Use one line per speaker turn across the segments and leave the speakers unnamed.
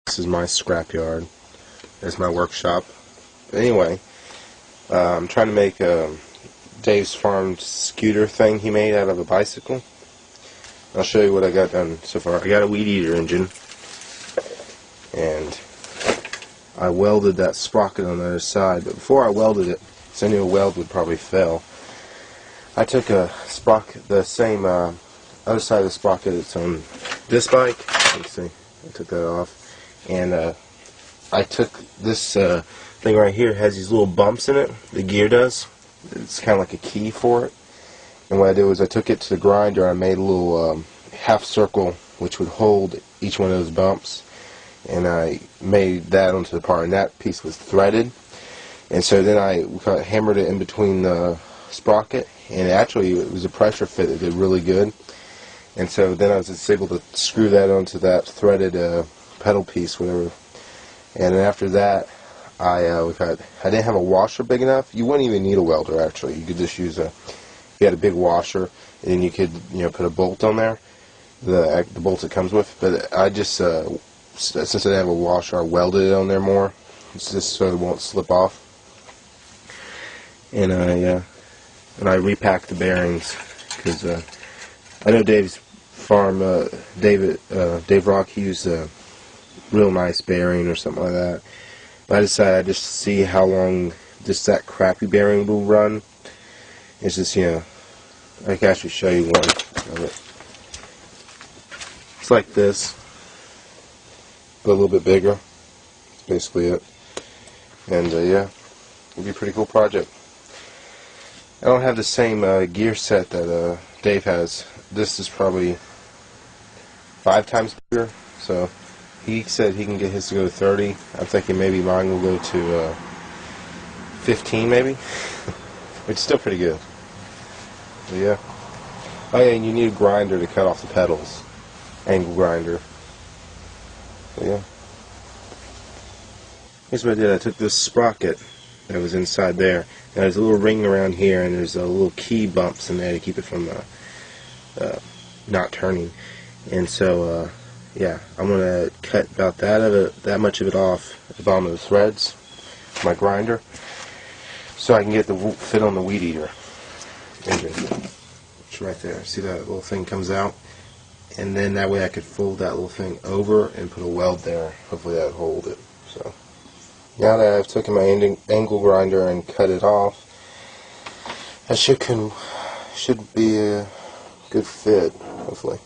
This is my scrapyard. There's my workshop. But anyway, I'm trying to make Dave's farm scooter thing he made out of a bicycle. I'll show you what I got done so far. I got a weed eater engine, and I welded that sprocket on the other side. But before I welded it, because I knew a weld would probably fail, I took a sprocket, the same other side of the sprocket that's on this bike. Let's see, I took that off, and I took this thing right here. It has these little bumps in it. The gear does. It's kind of like a key for it. And what I did was I took it to the grinder. I made a little half circle which would hold each one of those bumps, and I made that onto the part. And that piece was threaded. And so then I hammered it in between the sprocket, and actually it was a pressure fit that did really good. And so then I was just able to screw that onto that threaded pedal piece, whatever. And then after that, I didn't have a washer big enough. You wouldn't even need a welder, actually. You could just use you had a big washer, and then you could put a bolt on there, the bolt it comes with. But I just since I didn't have a washer, I welded it on there more. It's just so it won't slip off. And I repacked the bearings, because I know Dave's farm, Dave Rock, he used a real nice bearing or something like that. But I decided I'd just see how long just that crappy bearing will run. It's just, I can actually show you one of it. It's like this, but a little bit bigger. That's basically it. And yeah, it'll be a pretty cool project. I don't have the same gear set that Dave has. This is probably 5 times bigger, so he said he can get his to go to 30. I'm thinking maybe mine will go to 15 maybe. It's still pretty good. But yeah. Oh yeah, and you need a grinder to cut off the pedals. Angle grinder. So yeah. Here's what I did. I took this sprocket that was inside there. Now there's a little ring around here, and there's a little key bumps in there to keep it from not turning. And so yeah, I'm gonna cut about that much of it off at the bottom of the threads, my grinder, so I can get the fit on the weed eater engine. It's right there. See that little thing comes out, and then that way I could fold that little thing over and put a weld there. Hopefully that would hold it. So now that I've taken my angle grinder and cut it off, that should be a good fit. Hopefully.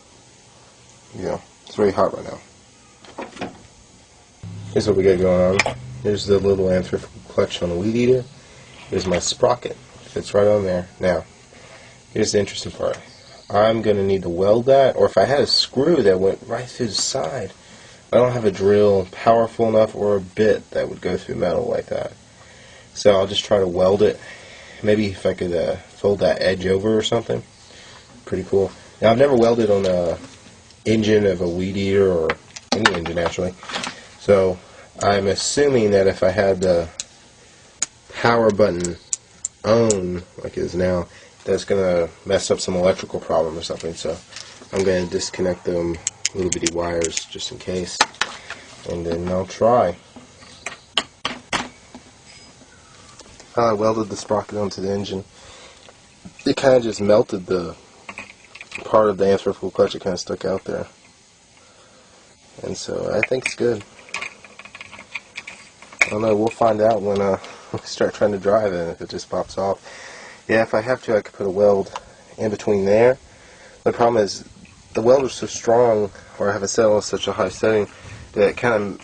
Yeah. It's very hot right now. Here's what we got going on. Here's the little anthropic clutch on the weed eater. Here's my sprocket. Fits right on there. Now, here's the interesting part. I'm going to need to weld that, or if I had a screw that went right through the side. I don't have a drill powerful enough or a bit that would go through metal like that. So I'll just try to weld it. Maybe if I could fold that edge over or something. Pretty cool. Now, I've never welded on a engine of a weed eater, or any engine actually, so I'm assuming that if I had the power button on like it is now, that's gonna mess up some electrical problem or something. So I'm gonna disconnect them little bitty wires just in case, and then I'll try. I welded the sprocket onto the engine. It kind of just melted the part of the anthropic clutch. It kind of stuck out there, and so I think it's good. I don't know, we'll find out when we start trying to drive it, if it just pops off. Yeah, if I have to, I could put a weld in between there. The problem is the weld is so strong, or I have it set on such a high setting, that it kind of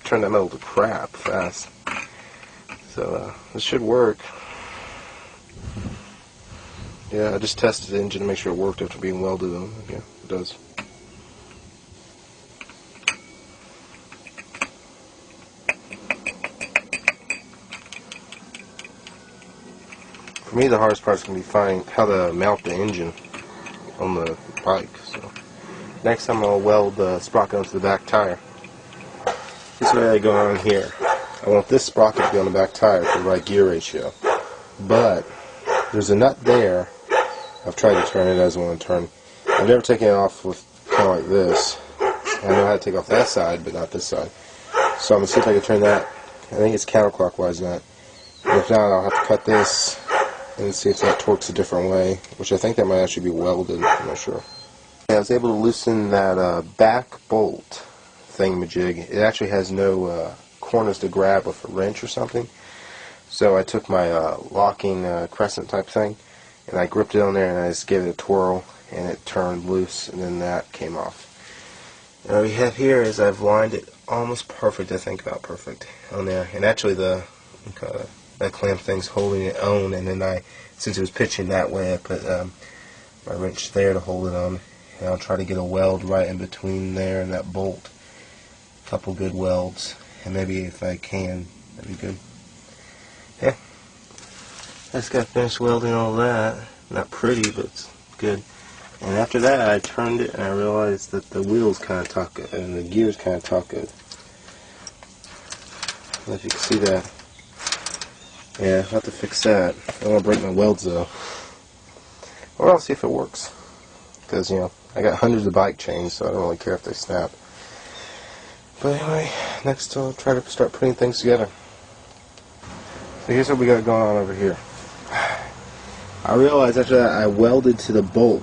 turned that metal to crap fast. So this should work. Yeah, I just tested the engine to make sure it worked after being welded on. Yeah, it does. For me, the hardest part is going to be finding how to mount the engine on the bike. So next time I'll weld the sprocket onto the back tire. This is what I go on here. I want this sprocket to be on the back tire for the right gear ratio. But there's a nut there. I've tried to turn it as I want to turn. I've never taken it off with kind of like this. I know how to take off that side, but not this side. So I'm going to see if I can turn that. I think it's counterclockwise now. And if not, I'll have to cut this and see if that torques a different way, which I think that might actually be welded. I'm not sure. Yeah, I was able to loosen that back bolt thingamajig. It actually has no corners to grab with a wrench or something. So I took my locking crescent type thing, and I gripped it on there, and I just gave it a twirl, and it turned loose, and then that came off. And what we have here is I've lined it almost perfect, I think about perfect, on there. And actually that clamp thing's holding it on, and then since it was pitching that way, I put my wrench there to hold it on. And I'll try to get a weld right in between there and that bolt. A couple good welds, and maybe if I can, that'd be good. Yeah, I just got finished welding all that. Not pretty, but it's good. And after that, I turned it and I realized that the wheels kind of talk and the gears kind of talk good. I don't know if you can see that. Yeah, I'll have to fix that. I don't want to break my welds though. Or I'll see if it works. Because, you know, I got hundreds of bike chains, so I don't really care if they snap. But anyway, next I'll try to start putting things together. So here's what we got going on over here. I realized after that I welded to the bolt.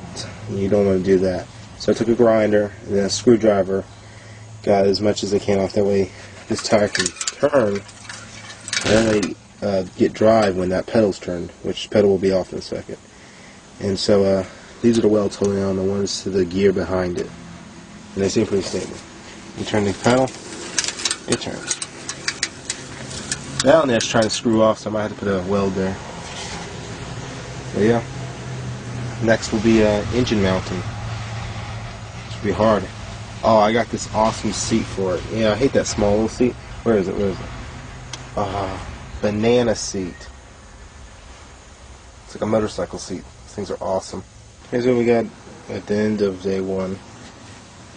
And you don't want to do that. So I took a grinder and then a screwdriver, got as much as I can off. That way this tire can turn and then get dry when that pedal's turned, which pedal will be off in a second. And so these are the welds holding on, the ones to the gear behind it. And they seem pretty stable. You turn the pedal, it turns. Down there it's trying to screw off, so I might have to put a weld there. But yeah. Next will be engine mounting. Should be hard. Oh, I got this awesome seat for it. Yeah, I hate that small little seat. Where is it? Where is it? Banana seat. It's like a motorcycle seat. These things are awesome. Here's what we got at the end of day one.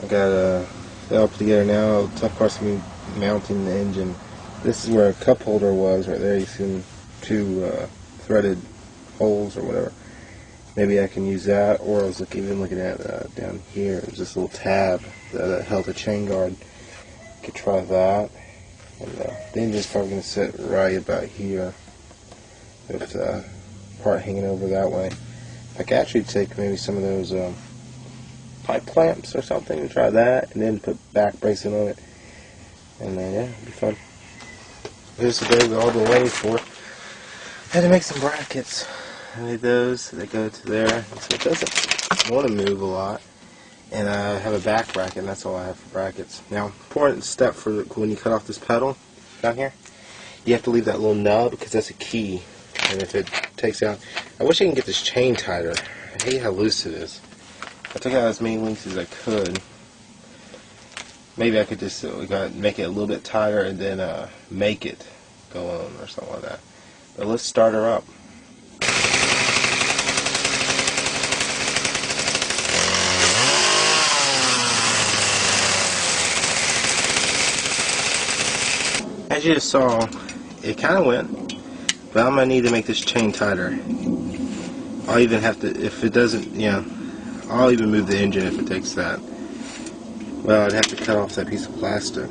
I got it all put together now. The tough part's going to be mounting the engine. This is where a cup holder was right there. You see two threaded holes or whatever. Maybe I can use that, or I was even looking at down here. There's this little tab that held a chain guard. Could try that. And the engine's probably going to sit right about here, with the part hanging over that way. I could actually take maybe some of those pipe clamps or something and try that, and then put back bracing on it. And then, yeah, it'll be fun. Here's the day we all been waiting for. I had to make some brackets. I made those that go to there, so it doesn't want to move a lot. And I have a back bracket, and that's all I have for brackets. Now, important step for when you cut off this pedal down here, you have to leave that little nub because that's a key. And if it takes out, I wish I can get this chain tighter. I hate how loose it is. I took out as many links as I could. Maybe I could just make it a little bit tighter and then make it go on or something like that. But let's start her up. As you just saw, it kind of went, but I'm going to need to make this chain tighter. I'll even have to, if it doesn't, yeah, I'll even move the engine if it takes that. Well, I'd have to cut off that piece of plastic.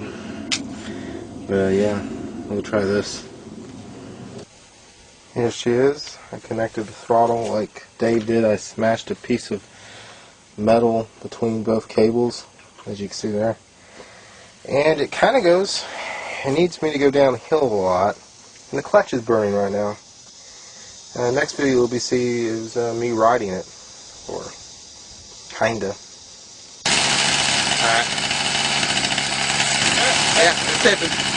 But yeah, we'll try this. Here she is. I connected the throttle like Dave did. I smashed a piece of metal between both cables, as you can see there. And it kind of goes. It needs me to go downhill a lot, and the clutch is burning right now. Next video you'll be see is me riding it, or kinda. Alright. Yeah, it's safe.